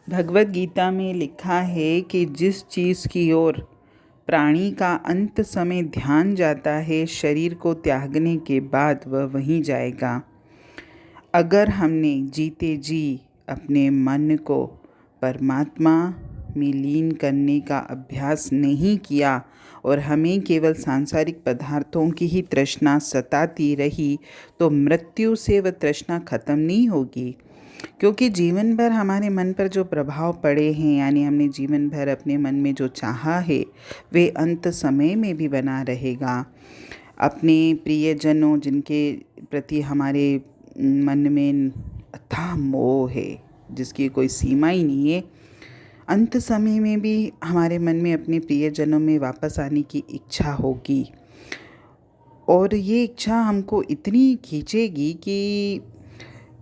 भगवद गीता में लिखा है कि जिस चीज़ की ओर प्राणी का अंत समय ध्यान जाता है, शरीर को त्यागने के बाद वह वहीं जाएगा। अगर हमने जीते जी अपने मन को परमात्मा में लीन करने का अभ्यास नहीं किया और हमें केवल सांसारिक पदार्थों की ही तृष्णा सताती रही, तो मृत्यु से वह तृष्णा खत्म नहीं होगी। क्योंकि जीवन भर हमारे मन पर जो प्रभाव पड़े हैं, यानी हमने जीवन भर अपने मन में जो चाहा है, वे अंत समय में भी बना रहेगा। अपने प्रियजनों जिनके प्रति हमारे मन में अथाह मोह है, जिसकी कोई सीमा ही नहीं है, अंत समय में भी हमारे मन में अपने प्रियजनों में वापस आने की इच्छा होगी। और ये इच्छा हमको इतनी खींचेगी कि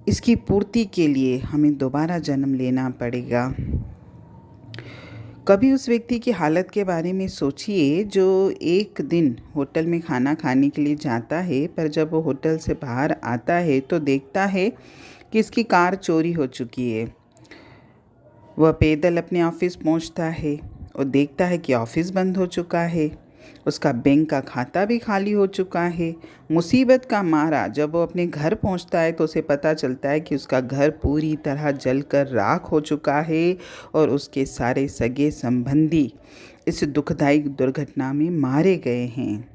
इसकी पूर्ति के लिए हमें दोबारा जन्म लेना पड़ेगा। कभी उस व्यक्ति की हालत के बारे में सोचिए जो एक दिन होटल में खाना खाने के लिए जाता है, पर जब वो होटल से बाहर आता है तो देखता है कि इसकी कार चोरी हो चुकी है। वह पैदल अपने ऑफिस पहुंचता है और देखता है कि ऑफिस बंद हो चुका है, उसका बैंक का खाता भी खाली हो चुका है। मुसीबत का मारा जब वो अपने घर पहुंचता है तो उसे पता चलता है कि उसका घर पूरी तरह जलकर राख हो चुका है और उसके सारे सगे संबंधी इस दुखदायी दुर्घटना में मारे गए हैं।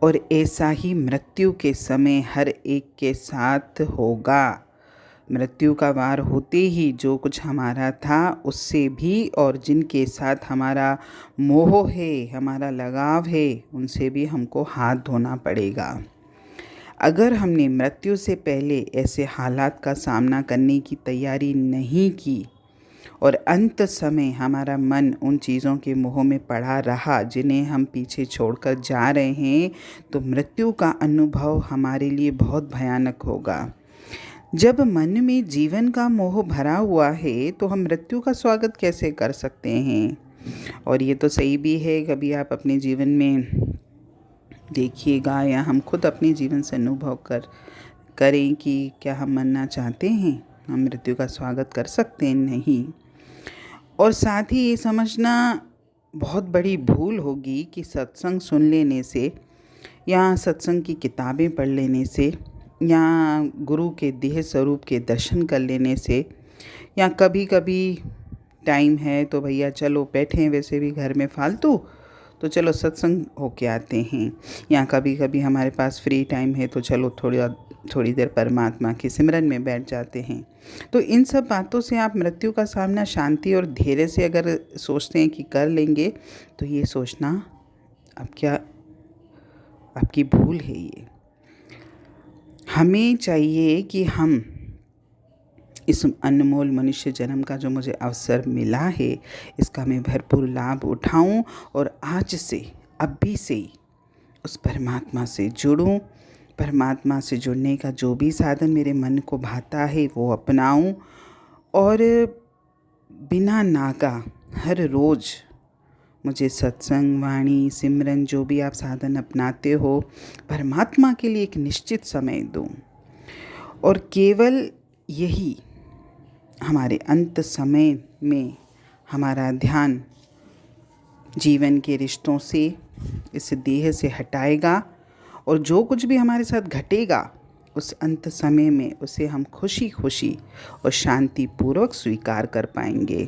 और ऐसा ही मृत्यु के समय हर एक के साथ होगा। मृत्यु का वार होते ही जो कुछ हमारा था उससे भी, और जिनके साथ हमारा मोह है, हमारा लगाव है, उनसे भी हमको हाथ धोना पड़ेगा। अगर हमने मृत्यु से पहले ऐसे हालात का सामना करने की तैयारी नहीं की और अंत समय हमारा मन उन चीज़ों के मोह में पड़ा रहा जिन्हें हम पीछे छोड़कर जा रहे हैं, तो मृत्यु का अनुभव हमारे लिए बहुत भयानक होगा। जब मन में जीवन का मोह भरा हुआ है तो हम मृत्यु का स्वागत कैसे कर सकते हैं। और ये तो सही भी है, कभी आप अपने जीवन में देखिएगा या हम खुद अपने जीवन से अनुभव करें कि क्या हम मरना चाहते हैं, हम मृत्यु का स्वागत कर सकते हैं? नहीं। और साथ ही ये समझना बहुत बड़ी भूल होगी कि सत्संग सुन लेने से या सत्संग की किताबें पढ़ लेने से या गुरु के देह स्वरूप के दर्शन कर लेने से, या कभी कभी टाइम है तो भैया चलो बैठे हैं वैसे भी घर में फालतू, तो चलो सत्संग होके आते हैं, या कभी कभी हमारे पास फ्री टाइम है तो चलो थोड़ी देर परमात्मा के सिमरन में बैठ जाते हैं। तो इन सब बातों से आप मृत्यु का सामना शांति और धैर्य से अगर सोचते हैं कि कर लेंगे, तो ये सोचना आपकी भूल है। ये हमें चाहिए कि हम इस अनमोल मनुष्य जन्म का जो मुझे अवसर मिला है, इसका मैं भरपूर लाभ उठाऊं और आज से, अभी से ही उस परमात्मा से जुड़ूं। परमात्मा से जुड़ने का जो भी साधन मेरे मन को भाता है वो अपनाऊं, और बिना नागा हर रोज़ मुझे सत्संग, वाणी, सिमरन, जो भी आप साधन अपनाते हो, परमात्मा के लिए एक निश्चित समय दूं। और केवल यही हमारे अंत समय में हमारा ध्यान जीवन के रिश्तों से, इस देह से हटाएगा, और जो कुछ भी हमारे साथ घटेगा उस अंत समय में उसे हम खुशी खुशी और शांतिपूर्वक स्वीकार कर पाएंगे।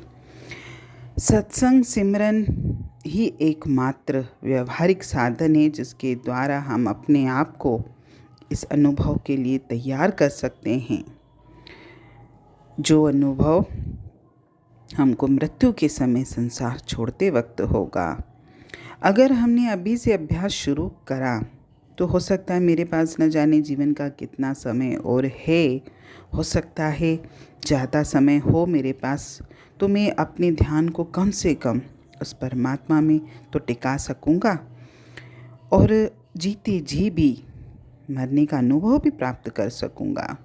सत्संग, सिमरन ही एकमात्र व्यवहारिक साधन है जिसके द्वारा हम अपने आप को इस अनुभव के लिए तैयार कर सकते हैं, जो अनुभव हमको मृत्यु के समय संसार छोड़ते वक्त होगा। अगर हमने अभी से अभ्यास शुरू करा तो हो सकता है मेरे पास न जाने जीवन का कितना समय और है, हो सकता है ज़्यादा समय हो मेरे पास, तो मैं अपने ध्यान को कम से कम उस परमात्मा में तो टिका सकूँगा और जीते जी भी मरने का अनुभव भी प्राप्त कर सकूँगा।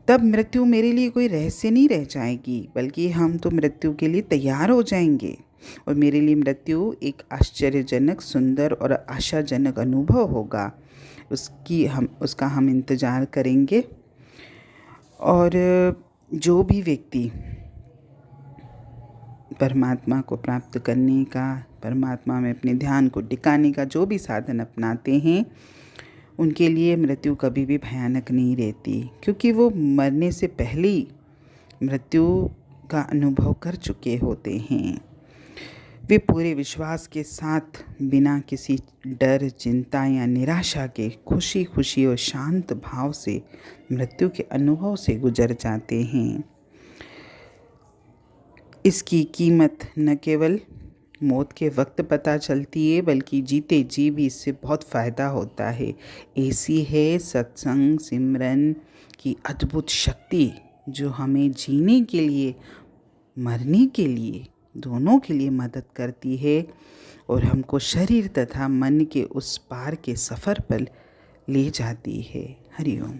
तब मृत्यु मेरे लिए कोई रहस्य नहीं रह जाएगी, बल्कि हम तो मृत्यु के लिए तैयार हो जाएंगे, और मेरे लिए मृत्यु एक आश्चर्यजनक, सुंदर और आशाजनक अनुभव होगा। उसका हम इंतज़ार करेंगे। और जो भी व्यक्ति परमात्मा को प्राप्त करने का, परमात्मा में अपने ध्यान को टिकाने का जो भी साधन अपनाते हैं, उनके लिए मृत्यु कभी भी भयानक नहीं रहती, क्योंकि वो मरने से पहले ही मृत्यु का अनुभव कर चुके होते हैं। वे पूरे विश्वास के साथ बिना किसी डर, चिंता या निराशा के खुशी खुशी और शांत भाव से मृत्यु के अनुभव से गुजर जाते हैं। इसकी कीमत न केवल मौत के वक्त पता चलती है, बल्कि जीते जी भी इससे बहुत फ़ायदा होता है। ऐसी है सत्संग सिमरन की अद्भुत शक्ति, जो हमें जीने के लिए, मरने के लिए, दोनों के लिए मदद करती है और हमको शरीर तथा मन के उस पार के सफ़र पर ले जाती है। हरि ओम।